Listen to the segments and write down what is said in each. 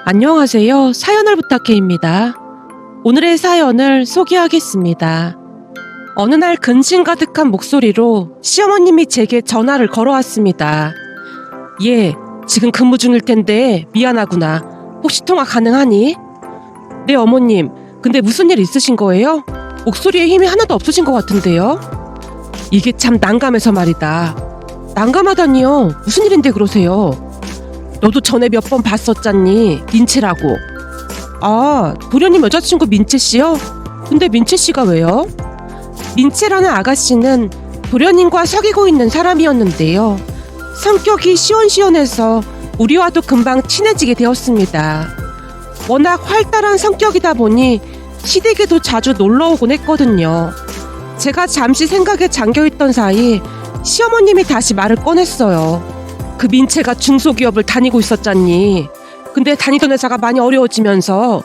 안녕하세요. 사연을 부탁해입니다. 오늘의 사연을 소개하겠습니다. 어느 날 근심 가득한 목소리로 시어머님이 제게 전화를 걸어왔습니다. 예, 지금 근무 중일 텐데 미안하구나. 혹시 통화 가능하니? 네, 어머님. 근데 무슨 일 있으신 거예요? 목소리에 힘이 하나도 없으신 것 같은데요? 이게 참 난감해서 말이다. 난감하다니요? 무슨 일인데 그러세요? 너도 전에 몇 번 봤었잖니? 민채라고. 아, 도련님 여자친구 민채씨요? 근데 민채씨가 왜요? 민채라는 아가씨는 도련님과 사귀고 있는 사람이었는데요. 성격이 시원시원해서 우리와도 금방 친해지게 되었습니다. 워낙 활달한 성격이다 보니 시댁에도 자주 놀러오곤 했거든요. 제가 잠시 생각에 잠겨있던 사이 시어머님이 다시 말을 꺼냈어요. 그 민채가 중소기업을 다니고 있었잖니. 근데 다니던 회사가 많이 어려워지면서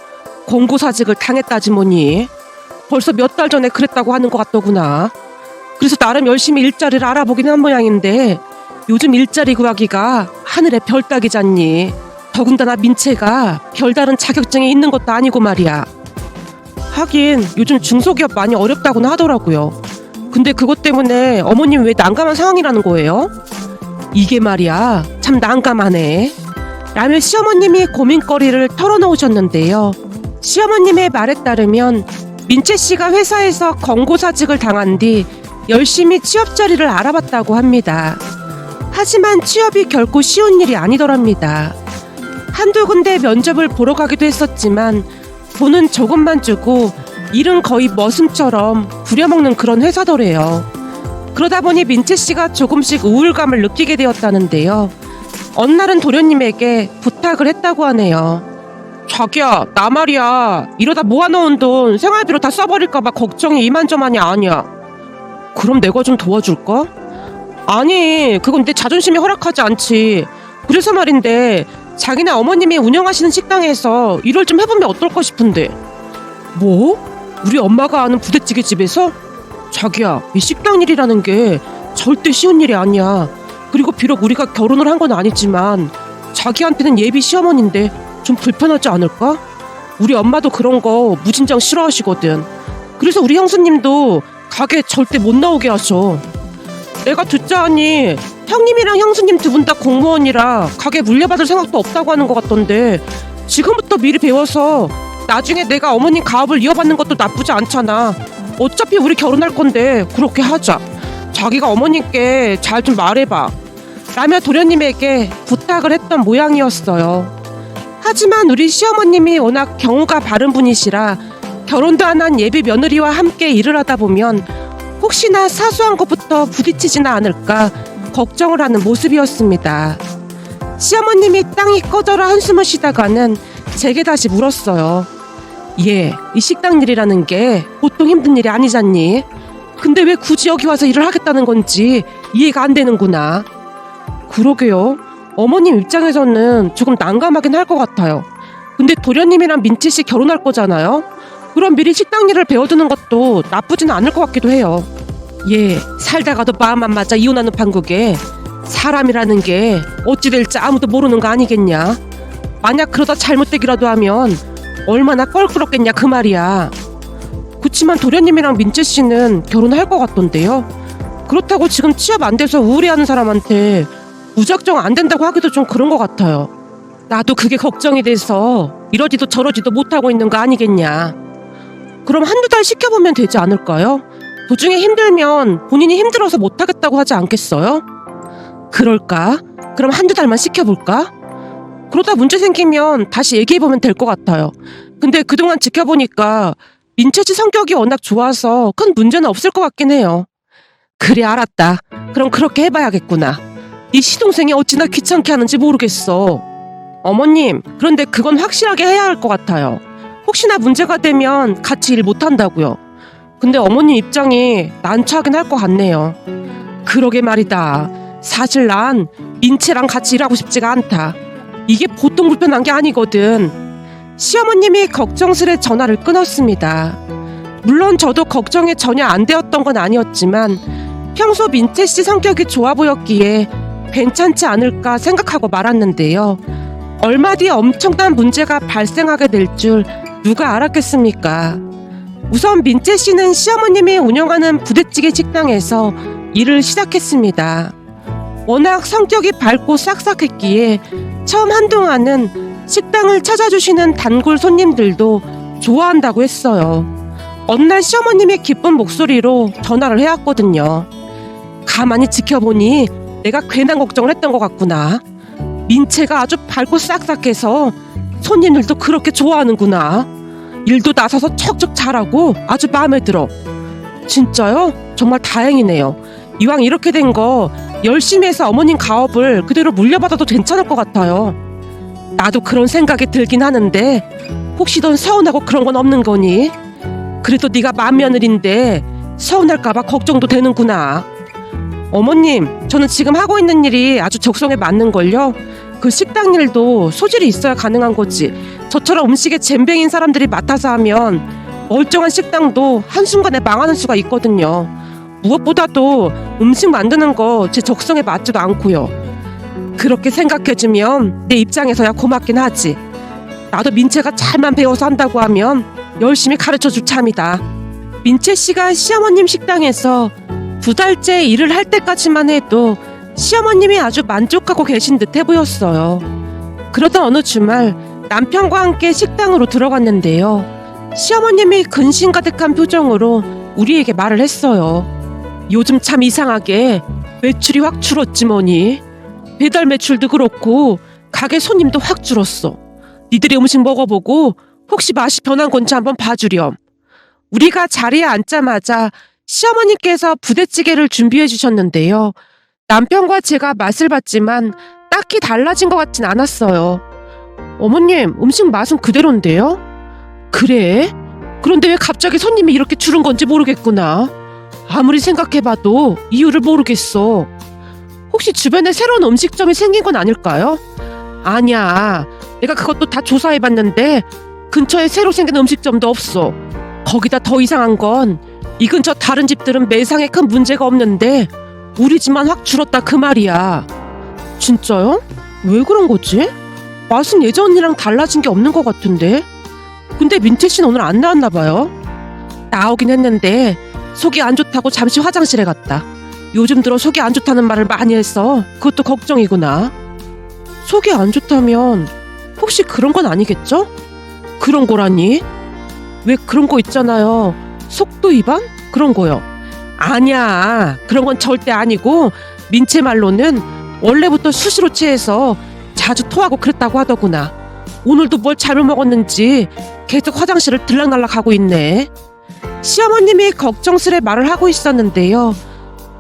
공고사직을 당했다지 뭐니. 벌써 몇 달 전에 그랬다고 하는 것 같더구나. 그래서 나름 열심히 일자리를 알아보긴 한 모양인데 요즘 일자리 구하기가 하늘의 별 따기잖니. 더군다나 민채가 별다른 자격증이 있는 것도 아니고 말이야. 하긴 요즘 중소기업 많이 어렵다고는 하더라고요. 근데 그것 때문에 어머님 왜 난감한 상황이라는 거예요? 이게 말이야 참 난감하네. 라며 시어머님이 고민거리를 털어놓으셨는데요. 시어머님의 말에 따르면 민채씨가 회사에서 권고사직을 당한 뒤 열심히 취업 자리를 알아봤다고 합니다. 하지만 취업이 결코 쉬운 일이 아니더랍니다. 한두 군데 면접을 보러 가기도 했었지만 돈은 조금만 주고 일은 거의 머슴처럼 부려먹는 그런 회사더래요. 그러다 보니 민채씨가 조금씩 우울감을 느끼게 되었다는데요. 어느 날은 도련님에게 부탁을 했다고 하네요. 자기야, 나 말이야. 이러다 모아놓은 돈 생활비로 다 써버릴까봐 걱정이 이만저만이 아니야. 그럼 내가 좀 도와줄까? 아니, 그건 내 자존심이 허락하지 않지. 그래서 말인데 자기네 어머님이 운영하시는 식당에서 일을 좀 해보면 어떨까 싶은데. 뭐? 우리 엄마가 아는 부대찌개 집에서? 자기야, 이 식당 일이라는 게 절대 쉬운 일이 아니야. 그리고 비록 우리가 결혼을 한 건 아니지만 자기한테는 예비 시어머니인데 좀 불편하지 않을까? 우리 엄마도 그런 거 무진장 싫어하시거든. 그래서 우리 형수님도 가게 절대 못 나오게 하셔. 내가 듣자 하니 형님이랑 형수님 두 분 다 공무원이라 가게 물려받을 생각도 없다고 하는 것 같던데 지금부터 미리 배워서 나중에 내가 어머님 가업을 이어받는 것도 나쁘지 않잖아. 어차피 우리 결혼할 건데 그렇게 하자. 자기가 어머님께 잘 좀 말해봐. 라며 도련님에게 부탁을 했던 모양이었어요. 하지만 우리 시어머님이 워낙 경우가 바른 분이시라 결혼도 안 한 예비 며느리와 함께 일을 하다 보면 혹시나 사소한 것부터 부딪히지는 않을까 걱정을 하는 모습이었습니다. 시어머님이 땅이 꺼져라 한숨을 쉬다가는 제게 다시 물었어요. 예, 이 식당 일이라는 게 보통 힘든 일이 아니잖니. 근데 왜 굳이 여기 와서 일을 하겠다는 건지 이해가 안 되는구나. 그러게요. 어머님 입장에서는 조금 난감하긴 할 것 같아요. 근데 도련님이랑 민채씨 결혼할 거잖아요. 그럼 미리 식당 일을 배워두는 것도 나쁘지는 않을 것 같기도 해요. 예, 살다가도 마음 안 맞아 이혼하는 판국에 사람이라는 게 어찌 될지 아무도 모르는 거 아니겠냐. 만약 그러다 잘못되기라도 하면 얼마나 껄끄럽겠냐 그 말이야. 그치만 도련님이랑 민채씨는 결혼할 것 같던데요. 그렇다고 지금 취업 안 돼서 우울해하는 사람한테 무작정 안 된다고 하기도 좀 그런 것 같아요. 나도 그게 걱정이 돼서 이러지도 저러지도 못하고 있는 거 아니겠냐. 그럼 한두 달 시켜보면 되지 않을까요? 도중에 힘들면 본인이 힘들어서 못하겠다고 하지 않겠어요? 그럴까? 그럼 한두 달만 시켜볼까? 그러다 문제 생기면 다시 얘기해보면 될 것 같아요. 근데 그동안 지켜보니까 민채씨 성격이 워낙 좋아서 큰 문제는 없을 것 같긴 해요. 그래, 알았다. 그럼 그렇게 해봐야겠구나. 네 시동생이 어찌나 귀찮게 하는지 모르겠어. 어머님, 그런데 그건 확실하게 해야 할 것 같아요. 혹시나 문제가 되면 같이 일 못한다고요. 근데 어머님 입장이 난처하긴 할 것 같네요. 그러게 말이다. 사실 난 민채랑 같이 일하고 싶지가 않다. 이게 보통 불편한 게 아니거든. 시어머님이 걱정스레 전화를 끊었습니다. 물론 저도 걱정이 전혀 안 되었던 건 아니었지만 평소 민채씨 성격이 좋아 보였기에 괜찮지 않을까 생각하고 말았는데요. 얼마 뒤에 엄청난 문제가 발생하게 될 줄 누가 알았겠습니까? 우선 민채 씨는 시어머님이 운영하는 부대찌개 식당에서 일을 시작했습니다. 워낙 성격이 밝고 싹싹했기에 처음 한동안은 식당을 찾아주시는 단골 손님들도 좋아한다고 했어요. 어느 날 시어머님이 기쁜 목소리로 전화를 해왔거든요. 가만히 지켜보니 내가 괜한 걱정을 했던 것 같구나. 민채가 아주 밝고 싹싹해서 손님들도 그렇게 좋아하는구나. 일도 나서서 척척 잘하고 아주 마음에 들어. 진짜요? 정말 다행이네요. 이왕 이렇게 된 거 열심히 해서 어머님 가업을 그대로 물려받아도 괜찮을 것 같아요. 나도 그런 생각이 들긴 하는데 혹시 넌 서운하고 그런 건 없는 거니? 그래도 네가 맏며느리인데 서운할까봐 걱정도 되는구나. 어머님, 저는 지금 하고 있는 일이 아주 적성에 맞는걸요. 그 식당 일도 소질이 있어야 가능한 거지. 저처럼 음식에 젬병인 사람들이 맡아서 하면 멀쩡한 식당도 한순간에 망하는 수가 있거든요. 무엇보다도 음식 만드는 거 제 적성에 맞지도 않고요. 그렇게 생각해주면 내 입장에서야 고맙긴 하지. 나도 민채가 잘만 배워서 한다고 하면 열심히 가르쳐줄 참이다. 민채 씨가 시어머님 식당에서 2달째 일을 할 때까지만 해도 시어머님이 아주 만족하고 계신 듯해 보였어요. 그러던 어느 주말 남편과 함께 식당으로 들어갔는데요. 시어머님이 근심 가득한 표정으로 우리에게 말을 했어요. 요즘 참 이상하게 매출이 확 줄었지 뭐니. 배달 매출도 그렇고 가게 손님도 확 줄었어. 니들이 음식 먹어보고 혹시 맛이 변한 건지 한번 봐주렴. 우리가 자리에 앉자마자 시어머니께서 부대찌개를 준비해 주셨는데요. 남편과 제가 맛을 봤지만 딱히 달라진 것 같진 않았어요. 어머님, 음식 맛은 그대로인데요? 그래? 그런데 왜 갑자기 손님이 이렇게 줄은 건지 모르겠구나. 아무리 생각해봐도 이유를 모르겠어. 혹시 주변에 새로운 음식점이 생긴 건 아닐까요? 아니야. 내가 그것도 다 조사해봤는데 근처에 새로 생긴 음식점도 없어. 거기다 더 이상한 건 이 근처 다른 집들은 매상에 큰 문제가 없는데 우리 집만 확 줄었다 그 말이야. 진짜요? 왜 그런 거지? 맛은 예전 언니랑 달라진 게 없는 것 같은데. 근데 민채 씨는 오늘 안 나왔나 봐요. 나오긴 했는데 속이 안 좋다고 잠시 화장실에 갔다. 요즘 들어 속이 안 좋다는 말을 많이 해서 그것도 걱정이구나. 속이 안 좋다면 혹시 그런 건 아니겠죠? 그런 거라니? 왜 그런 거 있잖아요. 속도 위반? 그런 거요. 아니야. 그런 건 절대 아니고 민채 말로는 원래부터 수시로 체해서 자주 토하고 그랬다고 하더구나. 오늘도 뭘 잘못 먹었는지 계속 화장실을 들락날락 하고 있네. 시어머님이 걱정스레 말을 하고 있었는데요.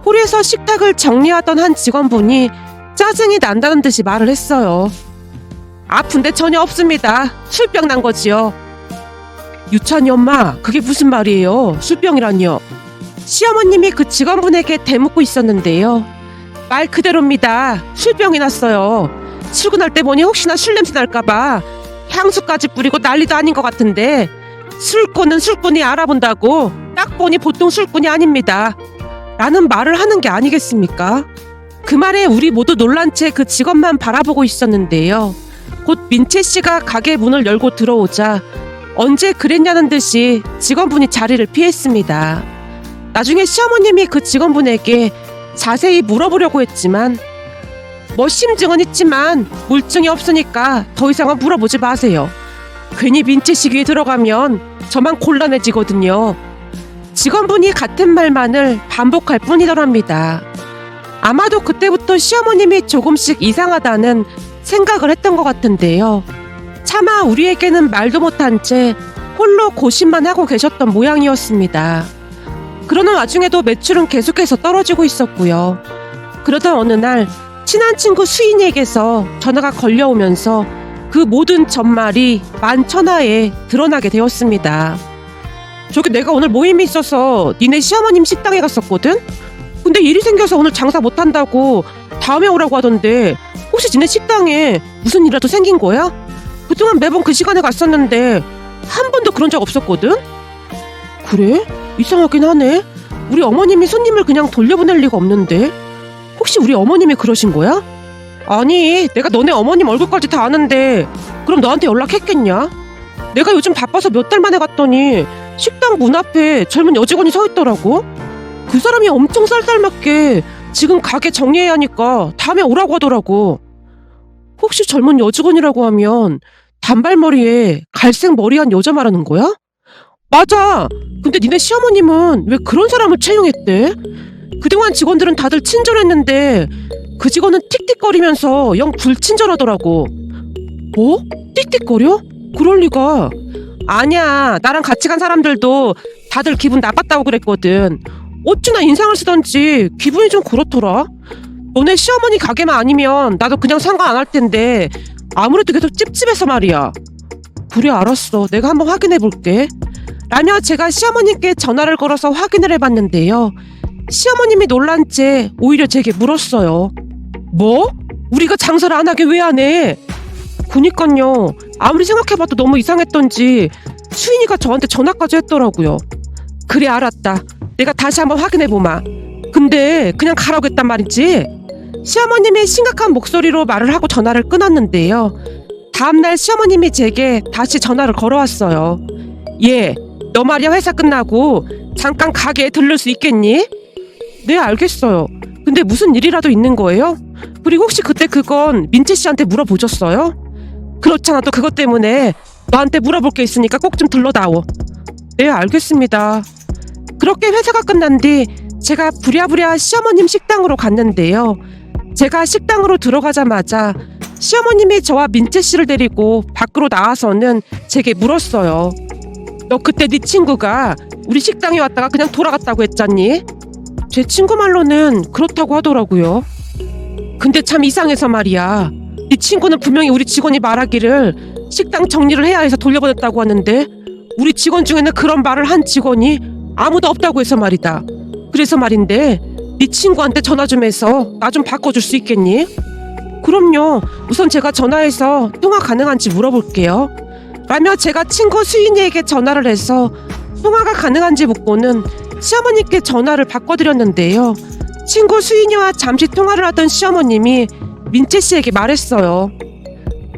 홀에서 식탁을 정리하던 한 직원분이 짜증이 난다는 듯이 말을 했어요. 아픈데 전혀 없습니다. 술병 난 거지요. 유찬이 엄마, 그게 무슨 말이에요? 술병이란요. 시어머님이 그 직원분에게 대묻고 있었는데요. 말 그대로입니다. 술병이 났어요. 출근할 때 보니 혹시나 술 냄새 날까봐 향수까지 뿌리고 난리도 아닌 것 같은데 술꾼은 술꾼이 알아본다고 딱 보니 보통 술꾼이 아닙니다. 라는 말을 하는 게 아니겠습니까? 그 말에 우리 모두 놀란 채 그 직원만 바라보고 있었는데요. 곧 민채 씨가 가게 문을 열고 들어오자 언제 그랬냐는 듯이 직원분이 자리를 피했습니다. 나중에 시어머님이 그 직원분에게 자세히 물어보려고 했지만 뭐 심증은 있지만 물증이 없으니까 더 이상은 물어보지 마세요. 괜히 민채 씨 귀에 들어가면 저만 곤란해지거든요. 직원분이 같은 말만을 반복할 뿐이더랍니다. 아마도 그때부터 시어머님이 조금씩 이상하다는 생각을 했던 것 같은데요. 차마 우리에게는 말도 못한 채 홀로 고심만 하고 계셨던 모양이었습니다. 그러는 와중에도 매출은 계속해서 떨어지고 있었고요. 그러던 어느 날 친한 친구 수인에게서 전화가 걸려오면서 그 모든 전말이 만천하에 드러나게 되었습니다. 저기 내가 오늘 모임이 있어서 니네 시어머님 식당에 갔었거든? 근데 일이 생겨서 오늘 장사 못한다고 다음에 오라고 하던데 혹시 니네 식당에 무슨 일이라도 생긴 거야? 그동안 매번 그 시간에 갔었는데 한 번도 그런 적 없었거든? 그래? 이상하긴 하네. 우리 어머님이 손님을 그냥 돌려보낼 리가 없는데 혹시 우리 어머님이 그러신 거야? 아니, 내가 너네 어머님 얼굴까지 다 아는데 그럼 너한테 연락했겠냐? 내가 요즘 바빠서 몇 달 만에 갔더니 식당 문 앞에 젊은 여직원이 서 있더라고. 그 사람이 엄청 쌀쌀맞게 지금 가게 정리해야 하니까 다음에 오라고 하더라고. 혹시 젊은 여직원이라고 하면 단발머리에 갈색 머리한 여자 말하는 거야? 맞아. 근데 니네 시어머님은 왜 그런 사람을 채용했대? 그동안 직원들은 다들 친절했는데 그 직원은 틱틱거리면서 영 불친절하더라고. 뭐? 틱틱거려? 그럴 리가. 아니야, 나랑 같이 간 사람들도 다들 기분 나빴다고 그랬거든. 어찌나 인상을 쓰던지 기분이 좀 그렇더라. 너네 시어머니 가게만 아니면 나도 그냥 상관 안 할 텐데 아무래도 계속 찝찝해서 말이야. 그래, 알았어. 내가 한번 확인해 볼게. 라며 제가 시어머님께 전화를 걸어서 확인을 해봤는데요. 시어머님이 놀란 채 오히려 제게 물었어요. 뭐? 우리가 장사를 안 하게 왜 안 해? 그니깐요. 아무리 생각해봐도 너무 이상했던지 수인이가 저한테 전화까지 했더라고요. 그래, 알았다. 내가 다시 한번 확인해보마. 근데 그냥 가라고 했단 말이지? 시어머님이 심각한 목소리로 말을 하고 전화를 끊었는데요. 다음날 시어머님이 제게 다시 전화를 걸어왔어요. 얘, 너 말이야 회사 끝나고 잠깐 가게에 들를 수 있겠니? 네, 알겠어요. 근데 무슨 일이라도 있는 거예요? 그리고 혹시 그때 그건 민채 씨한테 물어보셨어요? 그렇잖아도 그것 때문에 너한테 물어볼 게 있으니까 꼭 좀 들러다오. 네, 알겠습니다. 그렇게 회사가 끝난 뒤 제가 부랴부랴 시어머님 식당으로 갔는데요. 제가 식당으로 들어가자마자 시어머님이 저와 민채 씨를 데리고 밖으로 나와서는 제게 물었어요. 너 그때 네 친구가 우리 식당에 왔다가 그냥 돌아갔다고 했잖니? 제 친구 말로는 그렇다고 하더라고요. 근데 참 이상해서 말이야. 네 친구는 분명히 우리 직원이 말하기를 식당 정리를 해야 해서 돌려보냈다고 하는데 우리 직원 중에는 그런 말을 한 직원이 아무도 없다고 해서 말이다. 그래서 말인데 네 친구한테 전화 좀 해서 나 좀 바꿔줄 수 있겠니? 그럼요. 우선 제가 전화해서 통화 가능한지 물어볼게요. 라며 제가 친구 수인이에게 전화를 해서 통화가 가능한지 묻고는 시어머니께 전화를 바꿔드렸는데요. 친구 수인이와 잠시 통화를 하던 시어머님이 민채 씨에게 말했어요.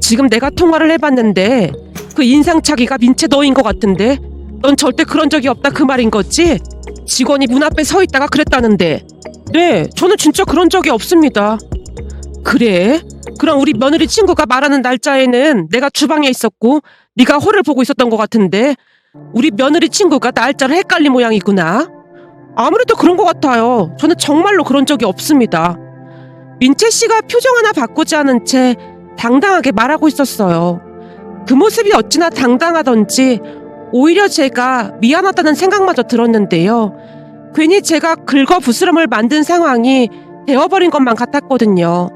지금 내가 통화를 해봤는데 그 인상착의가 민채 너인 것 같은데 넌 절대 그런 적이 없다 그 말인 거지? 직원이 문 앞에 서 있다가 그랬다는데. 네, 저는 진짜 그런 적이 없습니다. 그래? 그럼 우리 며느리 친구가 말하는 날짜에는 내가 주방에 있었고 네가 홀을 보고 있었던 것 같은데 우리 며느리 친구가 날짜를 헷갈린 모양이구나. 아무래도 그런 것 같아요. 저는 정말로 그런 적이 없습니다. 민채 씨가 표정 하나 바꾸지 않은 채 당당하게 말하고 있었어요. 그 모습이 어찌나 당당하던지 오히려 제가 미안하다는 생각마저 들었는데요. 괜히 제가 긁어부스럼을 만든 상황이 되어버린 것만 같았거든요.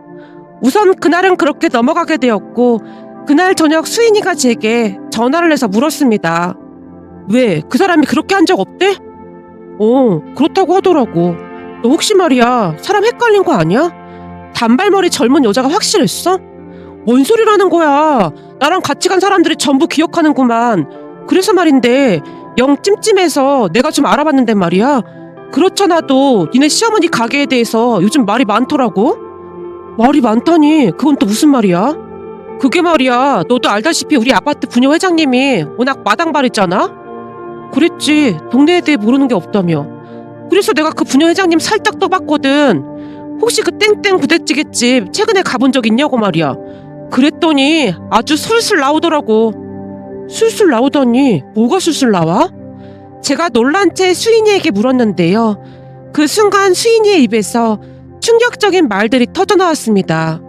우선 그날은 그렇게 넘어가게 되었고 그날 저녁 수인이가 제게 전화를 해서 물었습니다. 왜? 그 사람이 그렇게 한 적 없대? 그렇다고 하더라고. 너 혹시 말이야 사람 헷갈린 거 아니야? 단발머리 젊은 여자가 확실했어? 뭔 소리라는 거야. 나랑 같이 간 사람들이 전부 기억하는구만. 그래서 말인데 영 찜찜해서 내가 좀 알아봤는데 말이야. 그렇잖아도 니네 시어머니 가게에 대해서 요즘 말이 많더라고. 말이 많다니 그건 또 무슨 말이야? 그게 말이야 너도 알다시피 우리 아파트 부녀 회장님이 워낙 마당발이잖아. 그랬지. 동네에 대해 모르는 게 없다며. 그래서 내가 그 부녀 회장님 살짝 떠봤거든. 혹시 그 땡땡 부대찌개집 최근에 가본 적 있냐고 말이야. 그랬더니 아주 술술 나오더라고. 술술 나오더니 뭐가 술술 나와? 제가 놀란 채 수인이에게 물었는데요. 그 순간 수인이의 입에서 충격적인 말들이 터져나왔습니다.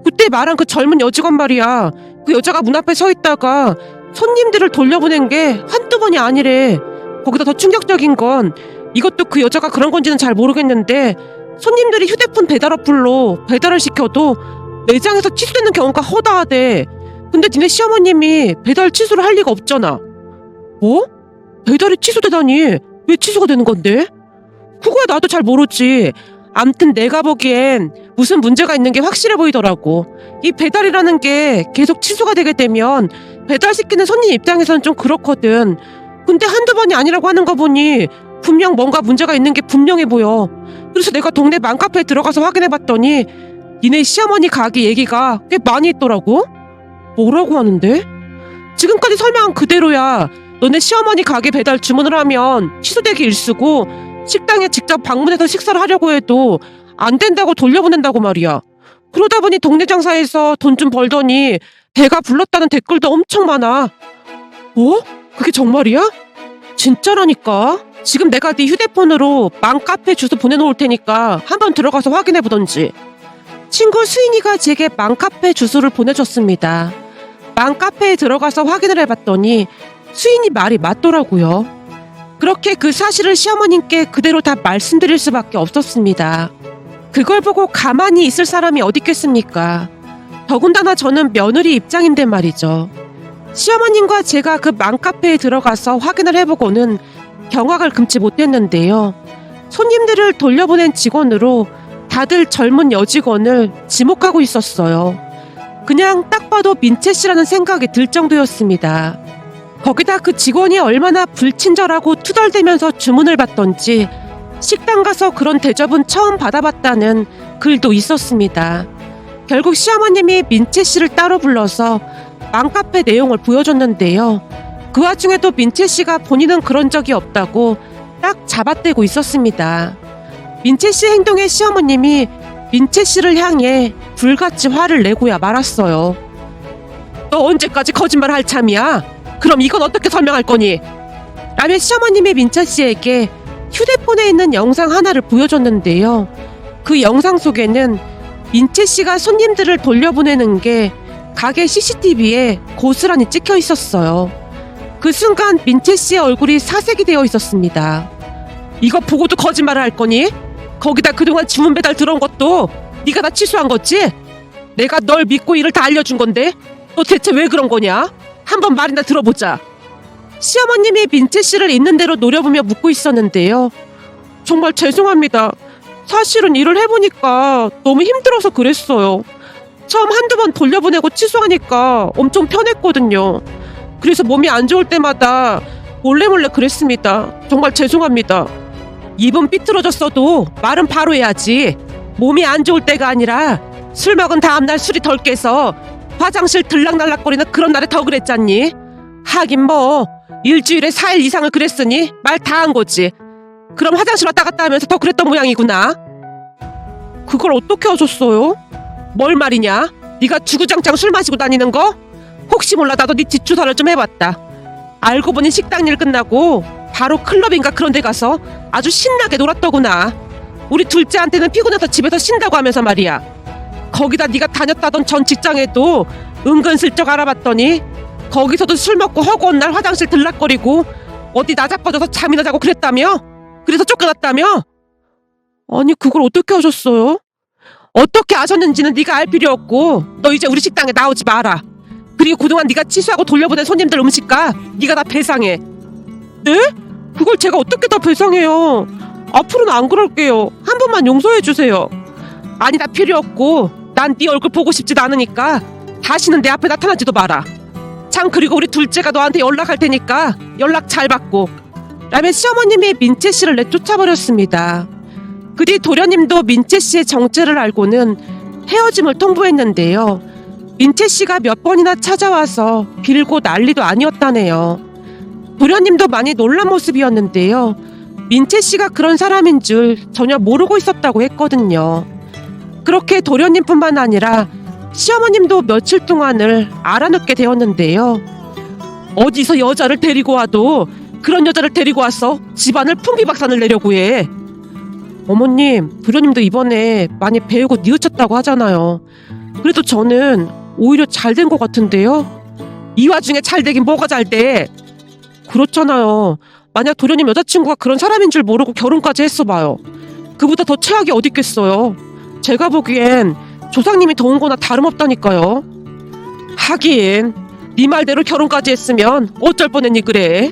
그때 말한 그 젊은 여직원 말이야. 그 여자가 문 앞에 서 있다가 손님들을 돌려보낸 게 한두 번이 아니래. 거기다 더 충격적인 건 이것도 그 여자가 그런 건지는 잘 모르겠는데 손님들이 휴대폰 배달 어플로 배달을 시켜도 매장에서 취소되는 경우가 허다하대. 근데 니네 시어머님이 배달 취소를 할 리가 없잖아. 뭐? 배달이 취소되다니 왜 취소가 되는 건데? 그거야 나도 잘 모르지. 암튼 내가 보기엔 무슨 문제가 있는 게 확실해 보이더라고. 이 배달이라는 게 계속 취소가 되게 되면 배달시키는 손님 입장에서는 좀 그렇거든. 근데 한두 번이 아니라고 하는 거 보니 분명 뭔가 문제가 있는 게 분명해 보여. 그래서 내가 동네 맘카페에 들어가서 확인해봤더니 니네 시어머니 가게 얘기가 꽤 많이 있더라고. 뭐라고 하는데? 지금까지 설명한 그대로야. 너네 시어머니 가게 배달 주문을 하면 취소되기 일쑤고 식당에 직접 방문해서 식사를 하려고 해도 안 된다고 돌려보낸다고 말이야. 그러다 보니 동네 장사에서 돈 좀 벌더니 배가 불렀다는 댓글도 엄청 많아. 뭐? 그게 정말이야? 진짜라니까. 지금 내가 네 휴대폰으로 맘카페 주소 보내놓을 테니까 한번 들어가서 확인해보던지. 친구 수인이가 제게 맘카페 주소를 보내줬습니다. 맘카페에 들어가서 확인을 해봤더니 수인이 말이 맞더라고요. 그렇게 그 사실을 시어머님께 그대로 다 말씀드릴 수밖에 없었습니다. 그걸 보고 가만히 있을 사람이 어디 있겠습니까? 더군다나 저는 며느리 입장인데 말이죠. 시어머님과 제가 그 맘카페에 들어가서 확인을 해보고는 경악을 금치 못했는데요. 손님들을 돌려보낸 직원으로 다들 젊은 여직원을 지목하고 있었어요. 그냥 딱 봐도 민채 씨라는 생각이 들 정도였습니다. 거기다 그 직원이 얼마나 불친절하고 투덜대면서 주문을 받던지 식당 가서 그런 대접은 처음 받아봤다는 글도 있었습니다. 결국 시어머님이 민채 씨를 따로 불러서 맘카페 내용을 보여줬는데요. 그 와중에도 민채 씨가 본인은 그런 적이 없다고 딱 잡아떼고 있었습니다. 민채 씨 행동에 시어머님이 민채 씨를 향해 불같이 화를 내고야 말았어요. 너 언제까지 거짓말 할 참이야? 그럼 이건 어떻게 설명할 거니? 라며 시어머님이 민채 씨에게 휴대폰에 있는 영상 하나를 보여줬는데요. 그 영상 속에는 민채 씨가 손님들을 돌려보내는 게 가게 CCTV에 고스란히 찍혀 있었어요. 그 순간 민채 씨의 얼굴이 사색이 되어 있었습니다. 이거 보고도 거짓말을 할 거니? 거기다 그동안 주문 배달 들어온 것도 네가 다 취소한 거지? 내가 널 믿고 일을 다 알려준 건데 너 대체 왜 그런 거냐? 한번 말이나 들어보자. 시어머님이 민채 씨를 있는 대로 노려보며 묻고 있었는데요. 정말 죄송합니다. 사실은 일을 해보니까 너무 힘들어서 그랬어요. 처음 한두 번 돌려보내고 취소하니까 엄청 편했거든요. 그래서 몸이 안 좋을 때마다 몰래 그랬습니다. 정말 죄송합니다. 입은 삐뚤어졌어도 말은 바로 해야지. 몸이 안 좋을 때가 아니라 술 먹은 다음날 술이 덜 깨서 화장실 들락날락거리는 그런 날에 더 그랬잖니. 하긴 뭐 일주일에 4일 이상을 그랬으니 말 다 한 거지. 그럼 화장실 왔다 갔다 하면서 더 그랬던 모양이구나. 그걸 어떻게 하셨어요? 뭘 말이냐? 네가 주구장창 술 마시고 다니는 거? 혹시 몰라 나도 네 뒷조사를 좀 해봤다. 알고 보니 식당 일 끝나고 바로 클럽인가 그런 데 가서 아주 신나게 놀았더구나. 우리 둘째한테는 피곤해서 집에서 쉰다고 하면서 말이야. 거기다 네가 다녔다던 전 직장에도 은근슬쩍 알아봤더니 거기서도 술 먹고 허구한 날 화장실 들락거리고 어디 나자빠져서 잠이나 자고 그랬다며? 그래서 쫓겨났다며? 아니 그걸 어떻게 하셨어요? 어떻게 아셨는지는 네가 알 필요 없고 너 이제 우리 식당에 나오지 마라. 그리고 그동안 네가 취소하고 돌려보낸 손님들 음식값 네가 다 배상해. 네? 그걸 제가 어떻게 다 배상해요? 앞으로는 안 그럴게요. 한 번만 용서해 주세요. 아니 나 필요 없고 난 네 얼굴 보고 싶지도 않으니까 다시는 내 앞에 나타나지도 마라. 참 그리고 우리 둘째가 너한테 연락할 테니까 연락 잘 받고. 라며 시어머님이 민채 씨를 내쫓아버렸습니다. 그 뒤 도련님도 민채 씨의 정체를 알고는 헤어짐을 통보했는데요. 민채 씨가 몇 번이나 찾아와서 빌고 난리도 아니었다네요. 도련님도 많이 놀란 모습이었는데요. 민채 씨가 그런 사람인 줄 전혀 모르고 있었다고 했거든요. 그렇게 도련님뿐만 아니라 시어머님도 며칠 동안을 알아눕게 되었는데요. 어디서 여자를 데리고 와도 그런 여자를 데리고 와서 집안을 풍비박산을 내려고 해. 어머님, 도련님도 이번에 많이 배우고 뉘우쳤다고 하잖아요. 그래도 저는 오히려 잘 된 것 같은데요. 이 와중에 잘 되긴 뭐가 잘 돼. 그렇잖아요. 만약 도련님 여자친구가 그런 사람인 줄 모르고 결혼까지 했어봐요. 그보다 더 최악이 어디 있겠어요. 제가 보기엔 조상님이 도운 거나 다름없다니까요. 하긴 네 말대로 결혼까지 했으면 어쩔 뻔했니 그래.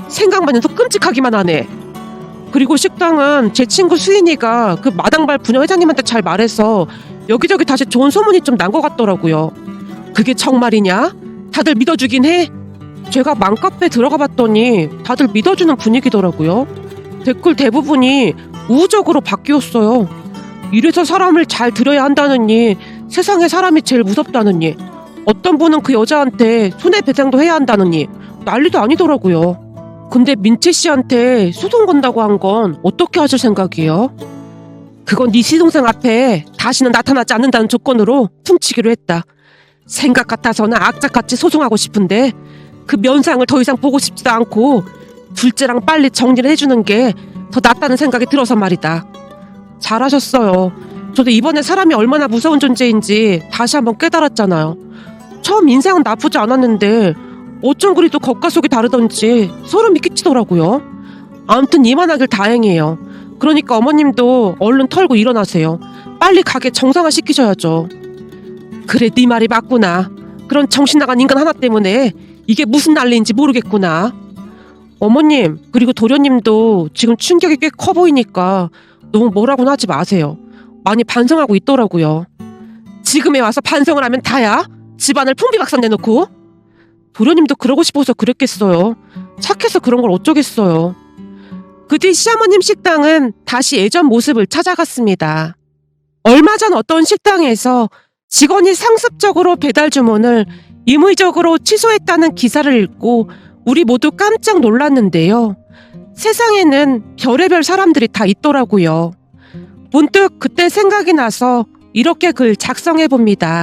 생각만 해도 끔찍하기만 하네. 그리고 식당은 제 친구 수인이가 그 마당발 부녀 회장님한테 잘 말해서 여기저기 다시 좋은 소문이 좀 난 것 같더라고요. 그게 정말이냐? 다들 믿어주긴 해? 제가 맘카페 들어가 봤더니 다들 믿어주는 분위기더라고요. 댓글 대부분이 우호적으로 바뀌었어요. 이래서 사람을 잘 들여야 한다느니, 세상에 사람이 제일 무섭다느니, 어떤 분은 그 여자한테 손해배상도 해야 한다느니 난리도 아니더라고요. 근데 민채 씨한테 소송 건다고 한 건 어떻게 하실 생각이에요? 그건 네 시동생 앞에 다시는 나타나지 않는다는 조건으로 퉁치기로 했다. 생각 같아서는 악착같이 소송하고 싶은데 그 면상을 더 이상 보고 싶지도 않고 둘째랑 빨리 정리를 해주는 게 더 낫다는 생각이 들어서 말이다. 잘하셨어요. 저도 이번에 사람이 얼마나 무서운 존재인지 다시 한번 깨달았잖아요. 처음 인상은 나쁘지 않았는데 어쩜 그리 또 겉과 속이 다르던지 소름이 끼치더라고요. 아무튼 이만하길 다행이에요. 그러니까 어머님도 얼른 털고 일어나세요. 빨리 가게 정상화 시키셔야죠. 그래, 네 말이 맞구나. 그런 정신나간 인간 하나 때문에 이게 무슨 난리인지 모르겠구나. 어머님, 그리고 도련님도 지금 충격이 꽤 커 보이니까 너무 뭐라고는 하지 마세요. 많이 반성하고 있더라고요. 지금에 와서 반성을 하면 다야? 집안을 풍비박산 내놓고? 도련님도 그러고 싶어서 그랬겠어요. 착해서 그런 걸 어쩌겠어요. 그 뒤 시어머님 식당은 다시 예전 모습을 찾아갔습니다. 얼마 전 어떤 식당에서 직원이 상습적으로 배달 주문을 임의적으로 취소했다는 기사를 읽고 우리 모두 깜짝 놀랐는데요. 세상에는 별의별 사람들이 다 있더라고요. 문득 그때 생각이 나서 이렇게 글 작성해 봅니다.